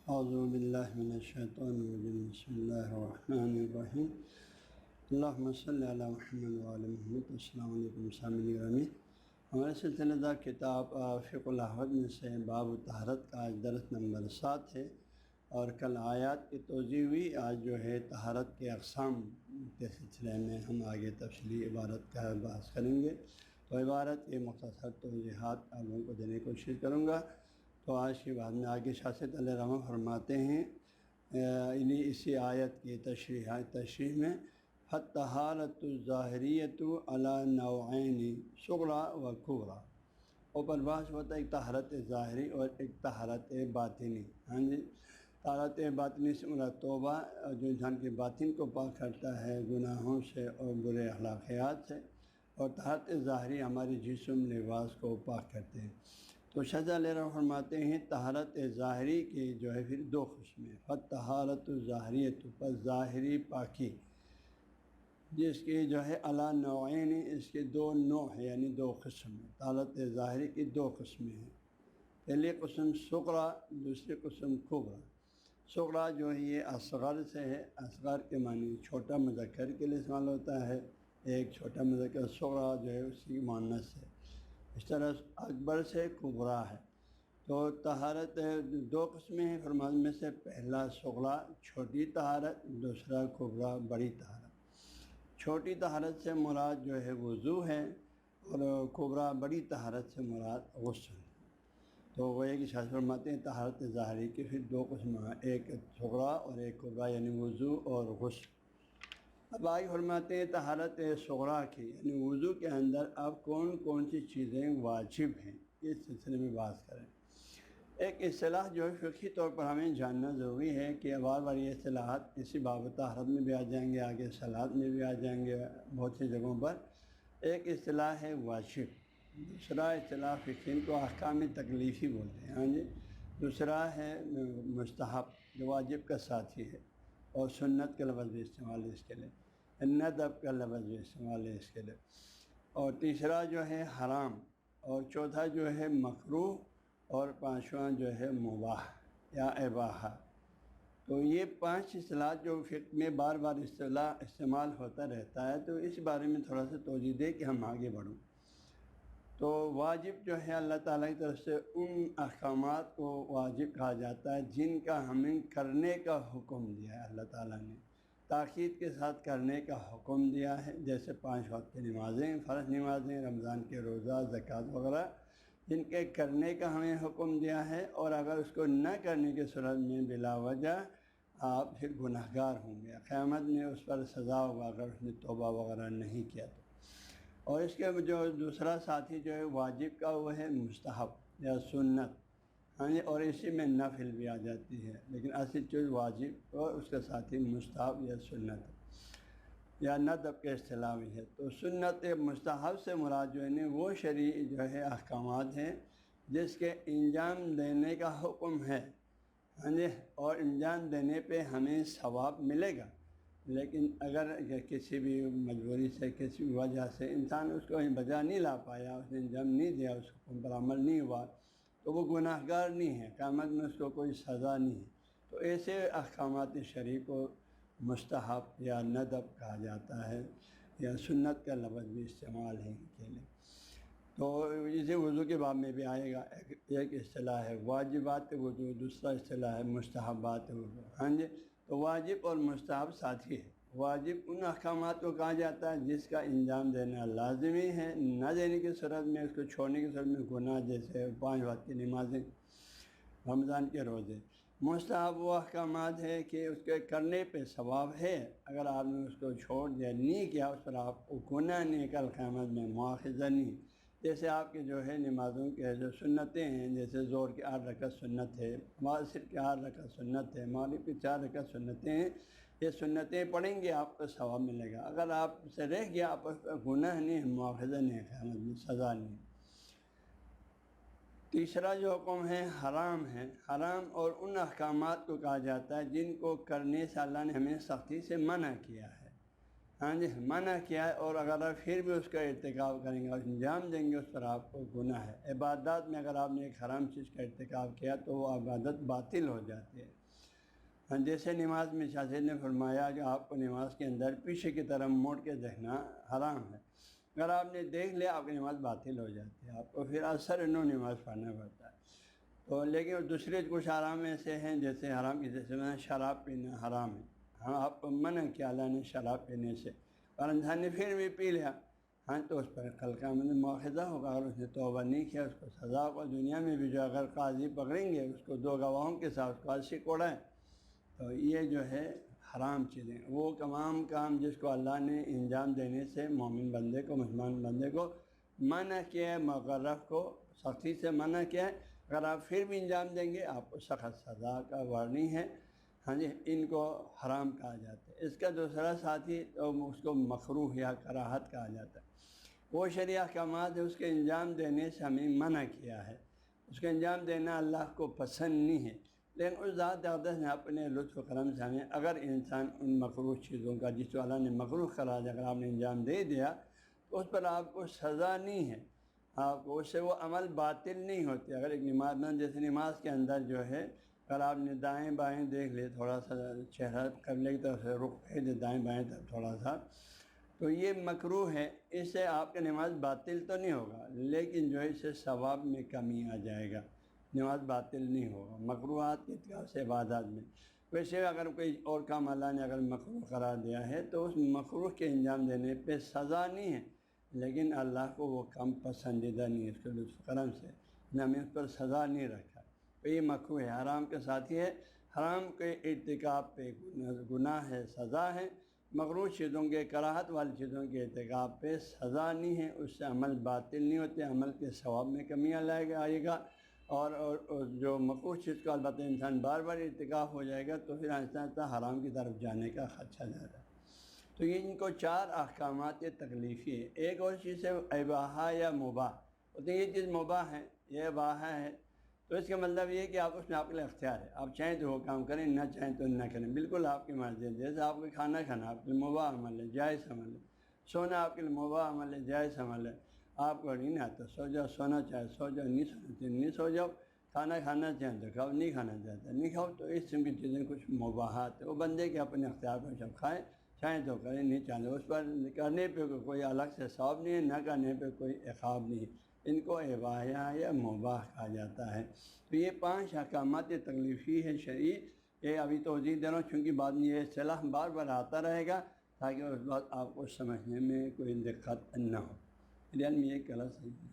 اعوذ باللہ من الشیطان الرجیم بسم اللہ الرحمن الرحیم اللہم صلی علی محمد وعلی محمد۔ السلام علیکم سامعین گرامی، ہمارے سلسلہ دار کتاب فقہ الاحوال میں سے باب طہارت کا آج درس نمبر 7 ہے، اور کل آیات کی توضیح ہوئی۔ آج جو ہے طہارت کے اقسام کے سلسلے میں ہم آگے تفصیلی عبارت کا بحث کریں گے، تو عبارت کے مختصر توضیحات آپ لوگوں کو دینے کی کوشش کروں گا۔ تو آج کے بعد میں آگے شاہ صاحب علیہ رحمہ فرماتے ہیں اسی آیت کی تشریح میں فالطہارۃ الظاہریۃ علی نوعین صغریٰ و کبریٰ۔ اوپر بحث ہوتا ہے ایک طہارت ظاہری اور ایک طہارت باطنی۔ طہارت باطنی سے مراد توبہ، جو انسان کے باطن کو پاک کرتا ہے گناہوں سے اور برے اخلاقیات سے، اور طہارت ظاہری ہماری جسم لباس کو پاک کرتے ہیں۔ تو شاہ علیہ رحمہ فرماتے ہیں طہارت ظاہری کی جو ہے پھر دو قسمیں، فالطہارۃ الظاہریۃ، پر ظاہری پاکی، جس کی جو ہے علی نوعین، اس کے دو نوع ہیں، یعنی دو قسم ہیں۔ طہارت ظاہری کی دو قسمیں ہیں، پہلی قسم صغریٰ، دوسری قسم کبریٰ۔ صغریٰ جو ہے یہ اصغر سے ہے، اصغر کے معنی چھوٹا مذکر کے لیے استعمال ہوتا ہے، ایک چھوٹا مذکر صغریٰ جو ہے اس کی مؤنث ہے۔ اس طرح اکبر سے کبریٰ ہے۔ تو طہارت دو قسمیں ہیں، فرمان میں سے پہلا صغریٰ چھوٹی طہارت، دوسرا کبریٰ بڑی طہارت۔ چھوٹی طہارت سے مراد جو ہے وضو ہے، اور کبریٰ بڑی طہارت سے مراد غسل ہے۔ تو وہ ایک شاہ فرماتے ہیں طہارت ظاہری کی پھر دو قسم ہیں، ایک صغریٰ اور ایک کبریٰ، یعنی وضو اور غسل۔ اب آگے فرماتے ہیں طہارت صغریٰ کی، یعنی وضو کے اندر اب کون کون سی چیزیں واجب ہیں، اس سلسلے میں بات کریں۔ ایک اصطلاح جو ہے فقہی طور پر ہمیں جاننا ضروری ہے کہ بار بار یہ اصطلاحات اسی باب طہارت میں بھی آ جائیں گے، آگے صلاۃ میں بھی آ جائیں گے بہت سی جگہوں پر۔ ایک اصطلاح ہے واجب، دوسرا اصطلاح فقہین کو احکام تکلیفی بولتے ہیں، دوسرا ہے مستحب جو واجب کا ساتھی ہے، اور سنت کا لفظ بھی استعمال ہے اس کے لیے، ندب کا لفظ بھی استعمال ہے اس کے لیے، اور تیسرا جو ہے حرام، اور چوتھا جو ہے مکروہ، اور پانچواں جو ہے مباح یا اباحہ۔ تو یہ پانچ اصطلاحات جو فقہ میں بار بار استعمال ہوتا رہتا ہے، تو اس بارے میں تھوڑا سا توضیح دے کہ ہم آگے بڑھوں۔ تو واجب جو ہے اللہ تعالیٰ کی طرف سے ان احکامات کو واجب کہا جاتا ہے جن کا ہمیں کرنے کا حکم دیا ہے، اللہ تعالیٰ نے تاکید کے ساتھ کرنے کا حکم دیا ہے، جیسے 5 وقت کی نمازیں، فرض نمازیں، رمضان کے روزہ، زکوٰۃ وغیرہ، جن کے کرنے کا ہمیں حکم دیا ہے، اور اگر اس کو نہ کرنے کی صورت میں بلا وجہ آپ پھر گناہ گار ہوں گے، قیامت میں اس پر سزا ہوگا اگر اس نے توبہ وغیرہ نہیں کیا تو۔ اور اس کے جو دوسرا ساتھی جو ہے واجب کا وہ ہے مستحب یا سنت، اور اسی میں نفل بھی آ جاتی ہے، لیکن اصل چیز واجب اور اس کے ساتھی مستحب یا سنت یا ندب کے اصطلاح بھی ہے۔ تو سنت مستحب سے مراد جو ہے وہ شرعی جو ہے احکامات ہیں جس کے انجام دینے کا حکم ہے، اور انجام دینے پہ ہمیں ثواب ملے گا، لیکن اگر کسی بھی مجبوری سے، کسی بھی وجہ سے انسان اس کو بجا نہیں لا پایا، اس نے انجام نہیں دیا، اس حکم پر عمل نہیں ہوا، تو وہ گناہ گار نہیں ہے، قیامت میں اس کو کوئی سزا نہیں ہے۔ تو ایسے احکامات شرعی کو مستحب یا ندب کہا جاتا ہے، یا سنت کا لفظ بھی استعمال ہے ان کے لیے۔ تو اسی وضو کے باب میں بھی آئے گا، ایک اصطلاح ہے واجبات وضو، دوسرا اصطلاح ہے مستحبات وضو۔ تو واجب اور مستحب ساتھی ہے۔ واجب ان احکامات کو کہا جاتا ہے جس کا انجام دینا لازمی ہے، نہ دینے کی صورت میں، اس کو چھوڑنے کی صورت میں گناہ، جیسے 5 وقت کی نمازیں، رمضان کے روزے۔ مستحب وہ احکامات ہے کہ اس کے کرنے پہ ثواب ہے، اگر آپ نے اس کو چھوڑ دیا، نہیں کیا، اس پر آپ کو گناہ نہیں، کل قیامت میں مواخذہ نہیں۔ جیسے آپ کے جو ہے نمازوں کے جو سنتیں ہیں، جیسے ظہر کی 8 رکعت سنت ہے، عصر کی 8 رکعت سنت ہے، مغرب کی 4 رکعت سنتیں ہیں، یہ سنتیں پڑھیں گے آپ کو ثواب ملے گا۔ اگر آپ سے رہ گیا، آپ پر گناہ نہیں ہے، مواخذہ نہیں ہے، قیامت میں سزا نہیں۔ تیسرا جو حکم ہے حرام ہے۔ حرام اور ان احکامات کو کہا جاتا ہے جن کو کرنے سے اللہ نے ہمیں سختی سے منع کیا ہے، ہاں جی منع کیا ہے، اور اگر آپ پھر بھی اس کا ارتکاب کریں گے اور انجام دیں گے، اس پر آپ کو گناہ ہے۔ عبادات میں اگر آپ نے ایک حرام چیز کا ارتکاب کیا تو وہ عبادت باطل ہو جاتی ہے۔ ہاں جیسے نماز میں شاہ صاحب نے فرمایا کہ آپ کو نماز کے اندر پیچھے کی طرف موڑ کے دیکھنا حرام ہے، اگر آپ نے دیکھ لیا آپ کی نماز باطل ہو جاتی ہے، آپ کو پھر اثر نو نماز پڑھنا پڑتا ہے۔ تو لیکن دوسرے کچھ حرام ایسے ہیں جیسے حرام کی جیسے شراب پینا حرام ہے، ہاں آپ کو منع کیا اللہ نے شراب پینے سے، اور انسان نے پھر بھی پی لیا، ہاں تو اس پر کل قیامت میں مواخذہ ہوگا، اگر اس نے توبہ نہیں کیا اس کو سزا ہوگا، دنیا میں بھی جو اگر قاضی پکڑیں گے اس کو 2 گواہوں کے ساتھ اس کو پھانسی کوڑائے۔ تو یہ جو ہے حرام چیزیں، وہ تمام کام جس کو اللہ نے انجام دینے سے مومن بندے کو، مسلمان بندے کو منع کیا ہے، مقرف کو سختی سے منع کیا ہے، اگر آپ پھر بھی انجام دیں گے آپ کو سخت سزا کا وارننگ ہے۔ ہاں جی ان کو حرام کہا جاتا ہے۔ اس کا دوسرا ساتھی تو اس کو مکروہ یا کراہت کہا جاتا ہے۔ وہ شرعی احکامات ہے اس کے انجام دینے سے ہمیں منع کیا ہے، اس کا انجام دینا اللہ کو پسند نہیں ہے، لیکن اس ذات اقدس نے اپنے لطف و کرم سے ہمیں اگر انسان ان مکروہ چیزوں کا جس کو اللہ نے مکروہ قرار دیا اگر آپ نے انجام دے دیا تو اس پر آپ کو سزا نہیں ہے، آپ کو اس سے وہ عمل باطل نہیں ہوتے۔ اگر ایک نماز جیسے نماز کے اندر جو ہے اگر آپ نے دائیں بائیں دیکھ لے، تھوڑا سا چہرہ قبلے کی طرف سے رخ پھیر دے دائیں بائیں طرف تھوڑا سا، تو یہ مکروہ ہے، اس سے آپ کا نماز باطل تو نہیں ہوگا لیکن جو ہے اس سے ثواب میں کمی آ جائے گا، نماز باطل نہیں ہوگا مکروہات کے اعتبار سے عبادات میں۔ ویسے اگر کوئی اور کام اللہ نے اگر مکروہ قرار دیا ہے تو اس مکروہ کے انجام دینے پہ سزا نہیں ہے، لیکن اللہ کو وہ کام پسندیدہ نہیں ہے، اس کے لطف کرم سے نہ ہمیں اس پر سزا نہیں رکھا، تو یہ مکروہ ہے، حرام کے ساتھی ہے، حرام کے ارتکاب پہ گناہ ہے، سزا ہے، مکروہ چیزوں کے کراہت والی چیزوں کے ارتکاب پہ سزا نہیں ہے، اس سے عمل باطل نہیں ہوتے، عمل کے ثواب میں کمی آئے گا، اور جو مکروہ چیز کو البتہ انسان بار بار ارتکاب ہو جائے گا تو پھر آہستہ آہستہ حرام کی طرف جانے کا خدشہ زیادہ ہے۔ تو یہ ان کو 4 احکامات تکلیفی ہے۔ ایک اور چیز ہے اباحہ یا مباح، ہوتے ہیں یہ چیز مباح ہے یہ اباحہ ہے، تو اس کا مطلب یہ ہے کہ آپ اس میں آپ کے لیے اختیار ہے، آپ چاہیں تو وہ کام کریں، نہ چاہیں تو نہ کریں، بالکل آپ کی مرضی ہے۔ جیسے آپ کو کھانا کھانا آپ کے لیے مباح عمل ہے، جائز عمل ہے، سونا آپ کے لیے مباح عمل ہے، جائز عمل ہے، آپ کو نہیں آتا سو جاؤ، سونا چاہے سو جاؤ، نہیں سونا چاہے نہیں سو جاؤ، کھانا کھانا چاہیں تو کھاؤ، نہیں کھانا چاہتا نہیں کھاؤ، تو اس قسم کی چیزیں کچھ مباحات ہے، وہ بندے کے اپنے اختیار پر سب کھائیں، چاہیں تو کریں نہیں چاہیں اس پر کرنے پہ کوئی الگ سے ثواب نہیں ہے، نہ کرنے پہ کوئی عقاب نہیں ہے، ان کو اباحہ یا مباح کہا جاتا ہے۔ تو یہ 5 احکامات تکلیفی ہے شرعی، یہ ابھی توضیح دے رہا ہوں چونکہ بعد میں یہ اصطلاح بار بار آتا رہے گا تاکہ اس بات آپ کو سمجھنے میں کوئی دقت نہ ہو۔ میں یہ کلا صحیح ہے۔